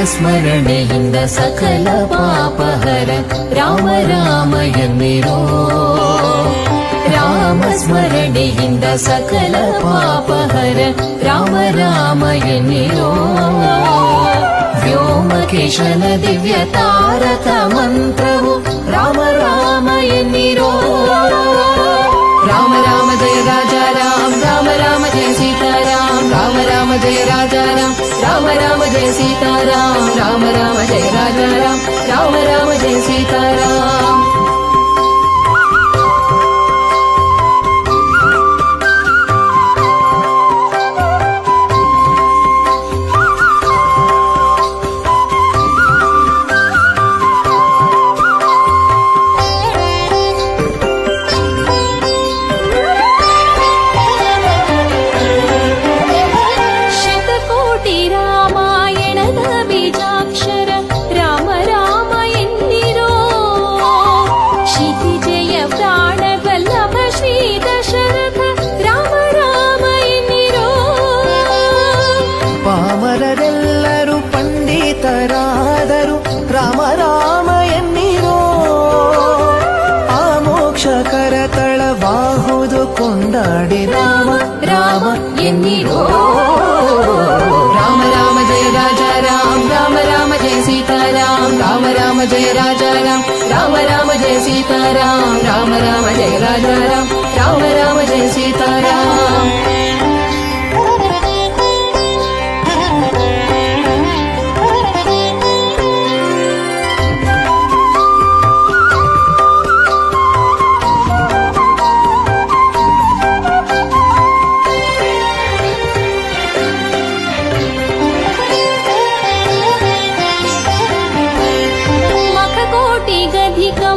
ಸ್ಮರಣೆಯಿಂದ ಸಕಲ ಪಾಪಹರ ರಾಮ ರಾಮ ಎನ್ನಿರೋ. ರಾಮ ಸ್ಮರಣೆಯಿಂದ ಸಕಲ ಪಾಪಹರ ರಾಮ ರಾಮ ಎನ್ನಿರೋ. ವ್ಯೋಮಕೇಶನ ದಿವ್ಯ ತಾರಕ ಮಂತ್ರವು ರಾಮ ರಾಮ ಎನ್ನಿರೋ. ರಾಮ ರಾಮ ಜಯ ರಾಜಾ ರಾಮ ರಾಮ ರಾಮ ಜಯ ಸೀತಾರಾಮ ರಾಮ ರಾಮ ಜಯ ರಾಜಾ ರಾಮ ರಾಮ ರಾಮ ಜಯ ಸೀತಾರಾಮ ರಾಮ ರಾಮ ಜಯ ರಾಜಾ ರಾಮ ರಾಮ ರಾಮ ಜಯ ಸೀತಾರಾಮ. ಪಾಮರರೆಲ್ಲರೂ ಪಂಡಿತರಾದರು ರಾಮ ರಾಮ ಎನ್ನಿರೋ. ಆ ಮೋಕ್ಷ ಕರತಳವಾಹುದು ಕೊಂಡಾಡಿ ರಾಮ ರಾಮ ಎನ್ನಿರೋ. ರಾಮ ರಾಮ ಜಯ ರಾಜಾ ರಾಮ ರಾಮ ರಾಮ ಜಯ ಸೀತಾರಾಮ ರಾಮ ರಾಮ ಜಯ ರಾಜಾ ರಾಮ ರಾಮ ರಾಮ ಜಯ ಸೀತಾರಾಮ ರಾಮ ರಾಮ ಜಯ ರಾಜಾ ರಾಮ ರಾಮ ರಾಮ ಜಯ ಸೀತಾರಾಮ.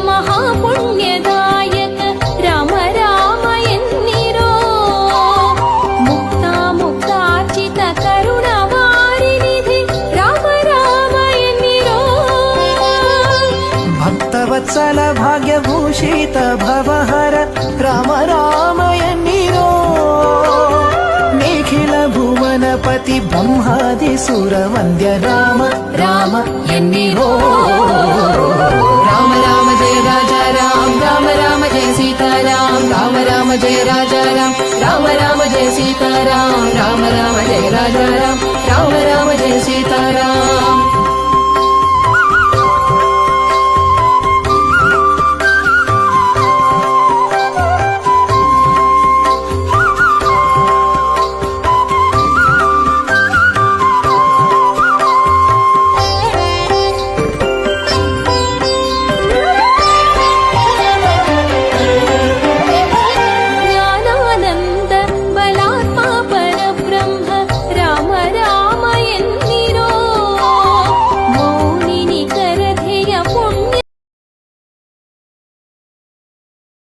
ಮಹಾಪುಣ್ಯದಾಯಕ ರಾಮ ರಾಮ ಎನ್ನಿರೋ. ಮುಕ್ತ ಮುಕ್ತಾರ್ಚಿತ ಕರುಣವಾರಿನಿಧಿ ರಾಮ ರಾಮ ಎನ್ನಿರೋ. ಭಕ್ತವತ್ಸಲ ಭಾಗ್ಯಭೂಷಿತ ಭವಹರ ರಾಮ ರಾಮ ಎನ್ನಿರೋ. ನಿಖಿಲ ಭುವನಪತಿ ಬ್ರಹ್ಮಾದಿ ಸುರ ವಂದ್ಯ ರಾಮ ರಾಮ ಎನ್ನಿರೋ. ರಾಮ ರಾಮ ಜಯ ರಾಜಾ ರಾಮ ರಾಮ ರಾಮ ಜಯ ಸೀತಾರಾಮ ರಾಮ ರಾಮ ಜಯ ರಾಜಾ ರಾಮ ರಾಮ ರಾಮ ಜಯ ಸೀತಾರಾಮ ರಾಮ ರಾಮ ಜಯ ರಾಜಾ ರಾಮ ರಾಮ ರಾಮ ಜಯ ಸೀತಾರಾಮ.